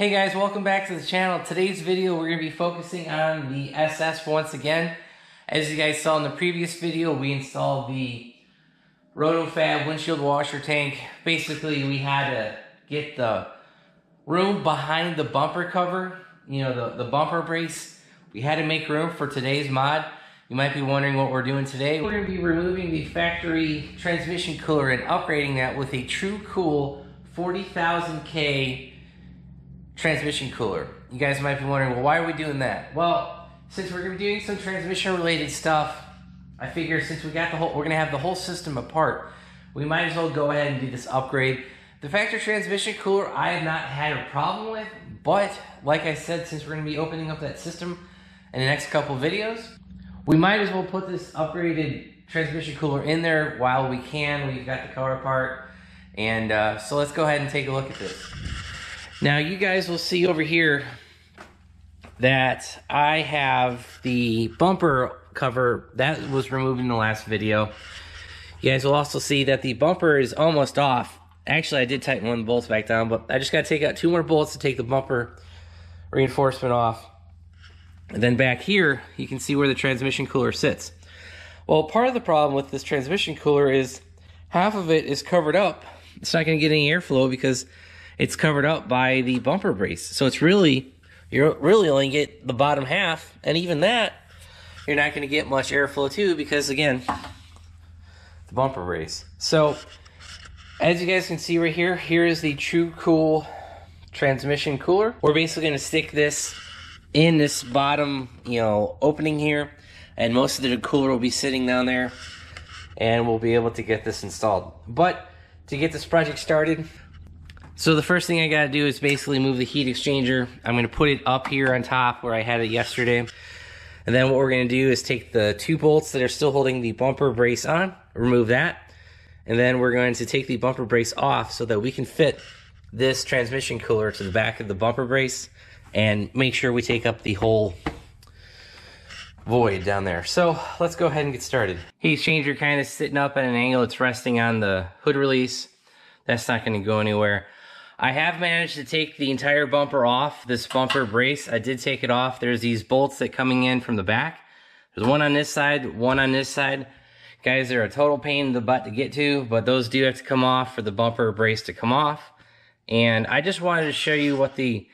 Hey guys, welcome back to the channel. Today's video we're going to be focusing on the SS once again. As you guys saw in the previous video, we installed the RotoFab windshield washer tank. Basically, we had to get the room behind the bumper cover, the bumper brace. We had to make room for today's mod. You might be wondering what we're doing today. We're going to be removing the factory transmission cooler and upgrading that with a Tru Cool 40,000K transmission cooler. You guys might be wondering, well, why are we doing that? Well, since we're going to be doing some transmission related stuff, I figure since we're going to have the whole system apart, we might as well go ahead and do this upgrade. The factory transmission cooler I have not had a problem with, but like I said, since we're going to be opening up that system in the next couple videos, we might as well put this upgraded transmission cooler in there while we can. We've got the cover part, and so let's go ahead and take a look at this. Now you guys will see over here that I have the bumper cover that was removed in the last video. You guys will also see that the bumper is almost off. Actually, I did tighten one of the bolts back down, but I just got to take out 2 more bolts to take the bumper reinforcement off. And then back here, you can see where the transmission cooler sits. Well, part of the problem with this transmission cooler is half of it is covered up. It's not going to get any airflow because it's covered up by the bumper brace. So it's you're really only get the bottom half, and even that, you're not going to get much airflow too because, again, the bumper brace. So as you guys can see right here, here is the Tru Cool transmission cooler. We're basically going to stick this in this bottom, opening here, and most of the cooler will be sitting down there, and we'll be able to get this installed. But to get this project started, so the first thing I got to do is basically move the heat exchanger. I'm going to put it up here on top where I had it yesterday. And then what we're going to do is take the 2 bolts that are still holding the bumper brace on, remove that. And then we're going to take the bumper brace off so that we can fit this transmission cooler to the back of the bumper brace and make sure we take up the whole void down there. So let's go ahead and get started. Heat exchanger kind of sitting up at an angle. It's resting on the hood release. That's not going to go anywhere. I have managed to take the entire bumper off, this bumper brace. I did take it off. There's these bolts that coming in from the back. There's one on this side, one on this side. Guys, they're a total pain in the butt to get to, but those do have to come off for the bumper brace to come off. And I just wanted to show you what the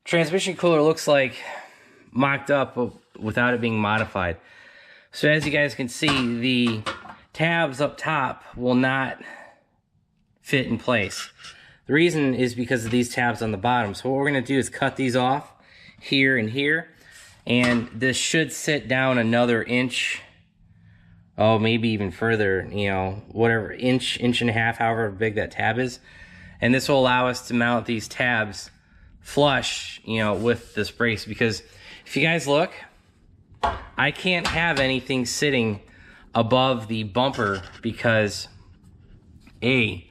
transmission cooler looks like mocked up without it being modified. So as you guys can see, the tabs up top will not fit in place. The reason is because of these tabs on the bottom. So what we're going to do is cut these off here and here, and this should sit down another inch, maybe even further, whatever, inch and a half, however big that tab is. And this will allow us to mount these tabs flush, with this brace, because if you guys look, I can't have anything sitting above the bumper because A,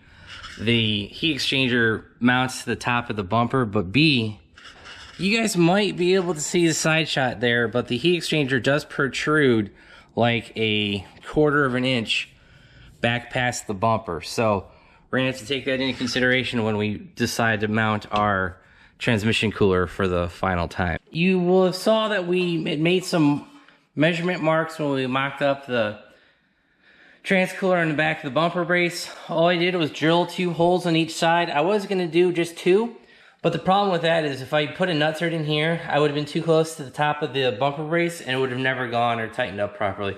the heat exchanger mounts to the top of the bumper, but B, you guys might be able to see the side shot there, but the heat exchanger does protrude like a 1/4 of an inch back past the bumper. So we're gonna have to take that into consideration when we decide to mount our transmission cooler for the final time. You will have saw that we made some measurement marks when we mocked up the trans cooler on the back of the bumper brace. All I did was drill 2 holes on each side. I was going to do just 2, but the problem with that is if I put a nutsert in here, I would have been too close to the top of the bumper brace and it would have never gone or tightened up properly.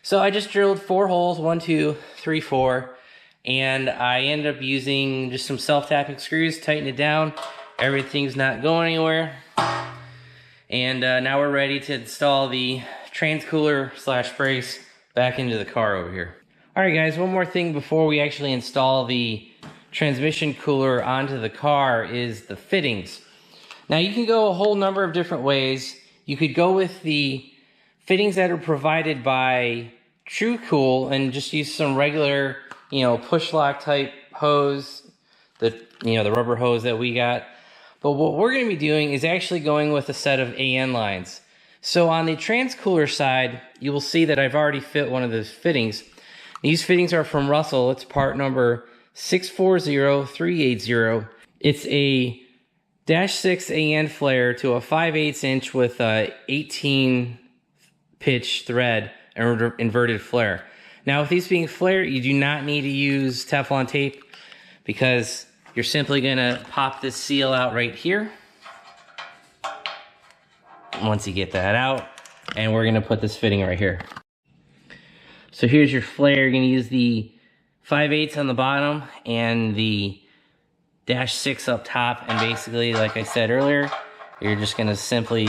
So I just drilled 4 holes, 1, 2, 3, 4, and I ended up using just some self-tapping screws, tighten it down. Everything's not going anywhere. And now we're ready to install the trans cooler / brace back into the car over here. Alright guys, one more thing before we actually install the transmission cooler onto the car is the fittings. Now you can go a whole number of different ways. You could go with the fittings that are provided by Tru Cool and just use some regular, push lock type hose, the rubber hose that we got. But what we're going to be doing is actually going with a set of AN lines. So on the trans cooler side, you will see that I've already fit one of those fittings. These fittings are from Russell. It's part number 640380. It's a -6 AN flare to a 5/8 inch with a 18 pitch thread and inverted flare. Now with these being flare, you do not need to use Teflon tape because you're simply gonna pop this seal out right here. Once you get that out, and we're gonna put this fitting right here. So here's your flare. You're gonna use the 5/8 on the bottom and the -6 up top, and basically, like I said earlier, you're just gonna simply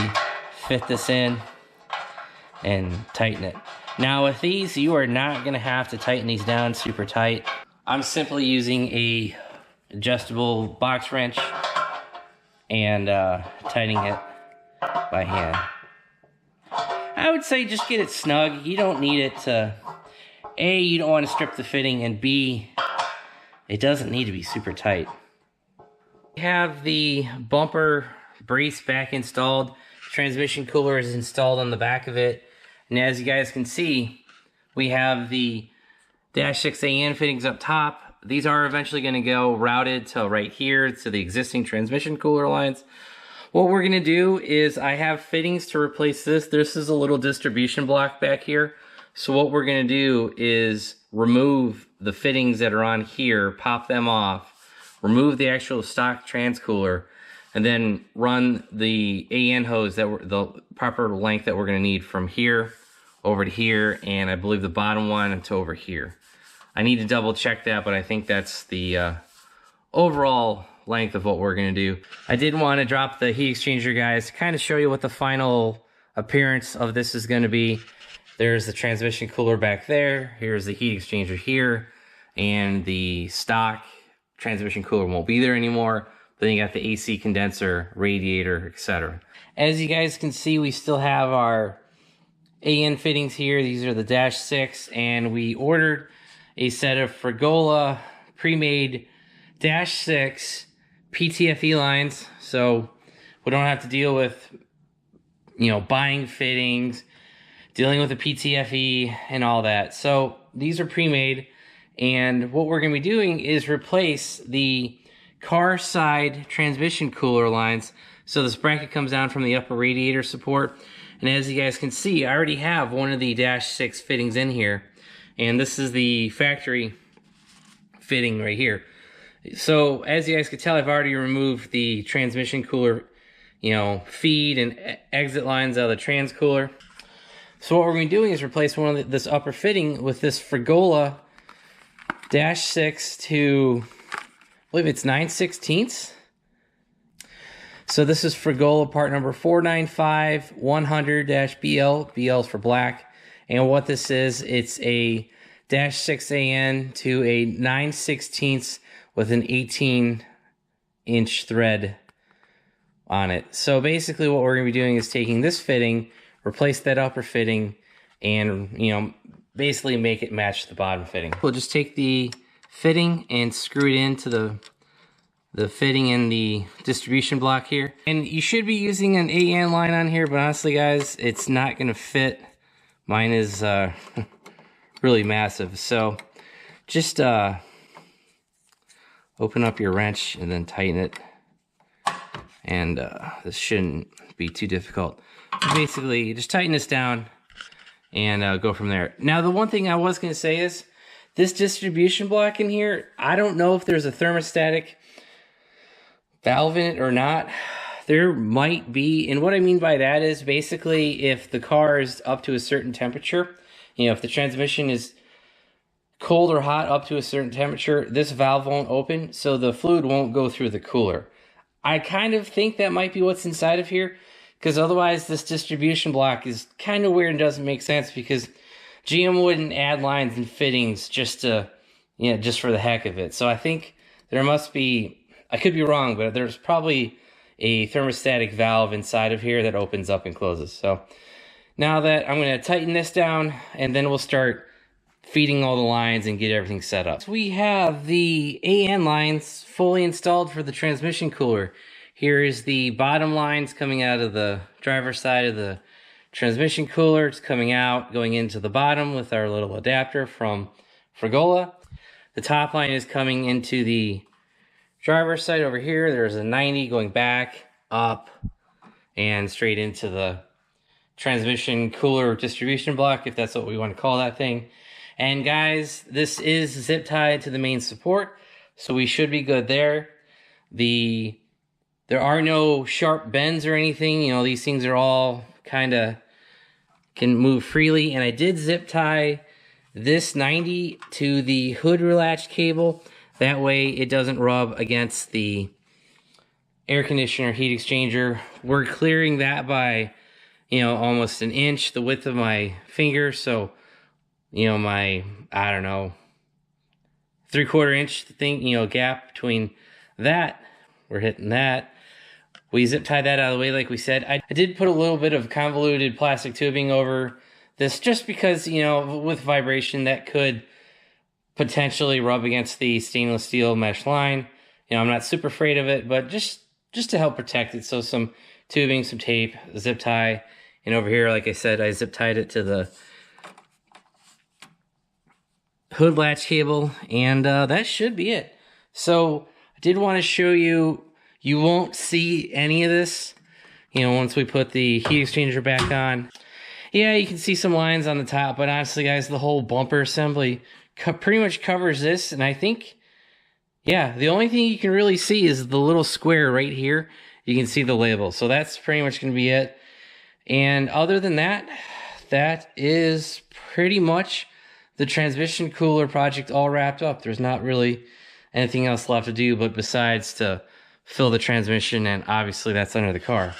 fit this in and tighten it. Now with these, you are not gonna have to tighten these down super tight. I'm simply using a adjustable box wrench and tightening it by hand. I would say just get it snug. You don't need it to, A, you don't want to strip the fitting, and B, it doesn't need to be super tight. We have the bumper brace back installed. Transmission cooler is installed on the back of it. And as you guys can see, we have the -6 AN fittings up top. These are eventually going to go routed to right here to the existing transmission cooler lines. What we're going to do is I have fittings to replace this. This is a little distribution block back here. So what we're going to do is remove the fittings that are on here, pop them off, remove the actual stock transcooler, and then run the AN hose that the proper length that we're going to need from here over to here, and I believe the bottom one to over here. I need to double check that, but I think that's the overall length of what we're going to do. I did want to drop the heat exchanger, guys, to kind of show you what the final appearance of this is going to be. There's the transmission cooler back there. Here's the heat exchanger here, and the stock transmission cooler won't be there anymore. Then you got the AC condenser, radiator, etc. As you guys can see, we still have our AN fittings here. These are the -6, and we ordered a set of Frigola pre-made -6 PTFE lines, so we don't have to deal with, buying fittings, dealing with the PTFE and all that. So these are pre-made, and what we're going to be doing is replace the car side transmission cooler lines. So this bracket comes down from the upper radiator support, and as you guys can see, I already have one of the -6 fittings in here, and this is the factory fitting right here. So as you guys can tell, I've already removed the transmission cooler, feed and exit lines out of the trans cooler. So what we're going to be doing is replace this upper fitting with this Frigola -6 to, I believe it's 9/16. So this is Frigola part number 495-100-BL. BL is for black. And what this is, it's a -6 AN to a 9/16 with an 18-inch thread on it. So basically what we're going to be doing is taking this fitting, replace that upper fitting, and, basically make it match the bottom fitting. We'll just take the fitting and screw it into the fitting in the distribution block here. And you should be using an AN line on here, but honestly, guys, it's not going to fit. Mine is really massive. So just open up your wrench and then tighten it. And this shouldn't be too difficult. Basically, you just tighten this down and go from there. Now, the one thing I was going to say is this distribution block in here, I don't know if there's a thermostatic valve in it or not. There might be, and what I mean by that is basically if the car is up to a certain temperature, if the transmission is cold or hot up to a certain temperature, this valve won't open, so the fluid won't go through the cooler. I kind of think that might be what's inside of here, because otherwise this distribution block is kind of weird and doesn't make sense, because GM wouldn't add lines and fittings just to, just for the heck of it. So I think there must be, I could be wrong, but there's probably a thermostatic valve inside of here that opens up and closes. So now that I'm going to tighten this down, and then we'll start feeding all the lines and get everything set up. So we have the AN lines fully installed for the transmission cooler. Here is the bottom lines coming out of the driver's side of the transmission cooler. It's coming out, going into the bottom with our little adapter from Frigola. The top line is coming into the Driver's side over here, there's a 90 going back, up, and straight into the transmission cooler distribution block, if that's what we want to call that thing. And guys, this is zip tied to the main support, so we should be good there. There are no sharp bends or anything. You know, these things are all kind of can move freely. And I did zip tie this 90 to the hood latch cable. That way it doesn't rub against the air conditioner heat exchanger. We're clearing that by, you know, almost an inch, the width of my finger. So, you know, my, I don't know, 3/4 inch thing, you know, gap between that. We're hitting that. We zip tie that out of the way, like we said. I did put a little bit of convoluted plastic tubing over this just because, you know, with vibration that could potentially rub against the stainless steel mesh line. You know, I'm not super afraid of it, but just to help protect it. So some tubing, some tape, zip tie. And over here, like I said, I zip tied it to the hood latch cable, and that should be it. So I did want to show you, you won't see any of this, you know, once we put the heat exchanger back on. Yeah, you can see some lines on the top, but honestly, guys, the whole bumper assembly pretty much covers this. And I think, yeah, the only thing you can really see is the little square right here. You can see the label. So that's pretty much going to be it. And other than that, that is pretty much the transmission cooler project all wrapped up. There's not really anything else left to do, but besides to fill the transmission, and obviously that's under the car.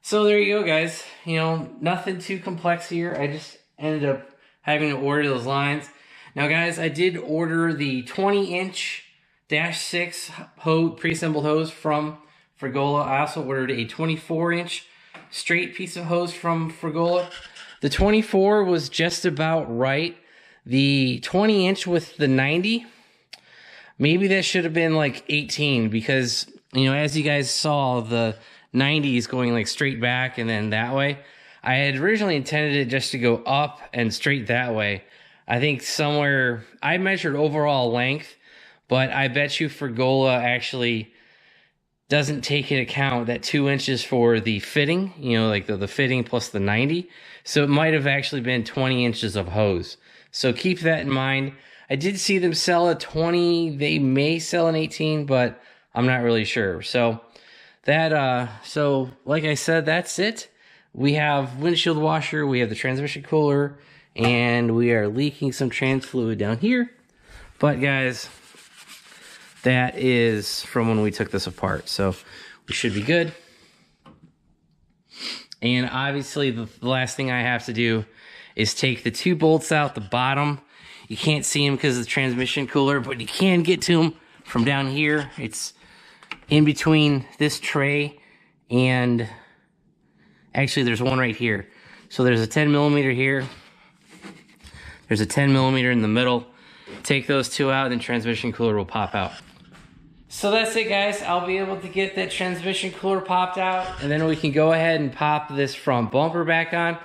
So there you go, guys. You know, nothing too complex here. I just ended up having to order those lines. Now, guys, I did order the 20-inch -6 hose, pre-assembled hose from Frigola. I also ordered a 24-inch straight piece of hose from Frigola. The 24 was just about right. The 20-inch with the 90, maybe that should have been like 18, because, you know, as you guys saw, the 90 is going like straight back and then that way. I had originally intended it just to go up and straight that way. I think somewhere, I measured overall length, but I bet you Frigola actually doesn't take into account that 2 inches for the fitting, you know, like the fitting plus the 90. So it might have actually been 20 inches of hose. So keep that in mind. I did see them sell a 20. They may sell an 18, but I'm not really sure. So that, so like I said, that's it. We have windshield washer, we have the transmission cooler, and we are leaking some trans fluid down here. But guys, that is from when we took this apart. So we should be good. And obviously the last thing I have to do is take the 2 bolts out the bottom. You can't see them because of the transmission cooler, but you can get to them from down here. It's in between this tray and actually there's one right here. So there's a 10mm here. There's a 10mm in the middle. Take those 2 out and transmission cooler will pop out. So that's it, guys. I'll be able to get that transmission cooler popped out, and then we can go ahead and pop this front bumper back on.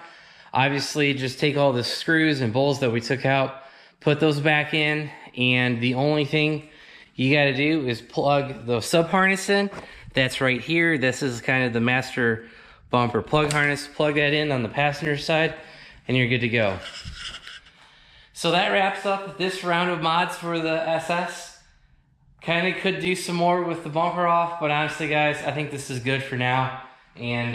Obviously, just take all the screws and bolts that we took out, put those back in, and the only thing you got to do is plug the sub harness in. That's right here. This is kind of the master bumper plug harness. Plug that in on the passenger side, and you're good to go. So that wraps up this round of mods for the SS. Kind of could do some more with the bumper off, but honestly, guys, I think this is good for now. And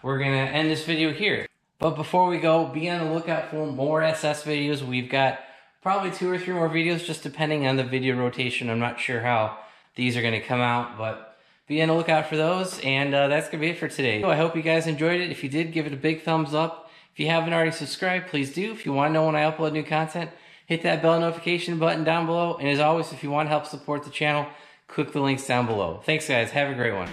we're going to end this video here. But before we go, be on the lookout for more SS videos. We've got probably 2 or 3 more videos, just depending on the video rotation. I'm not sure how these are going to come out, but be on the lookout for those. And that's going to be it for today. So I hope you guys enjoyed it. If you did, give it a big thumbs up. If you haven't already subscribed, please do. If you want to know when I upload new content, hit that bell notification button down below. And as always, if you want to help support the channel, click the links down below. Thanks, guys. Have a great one.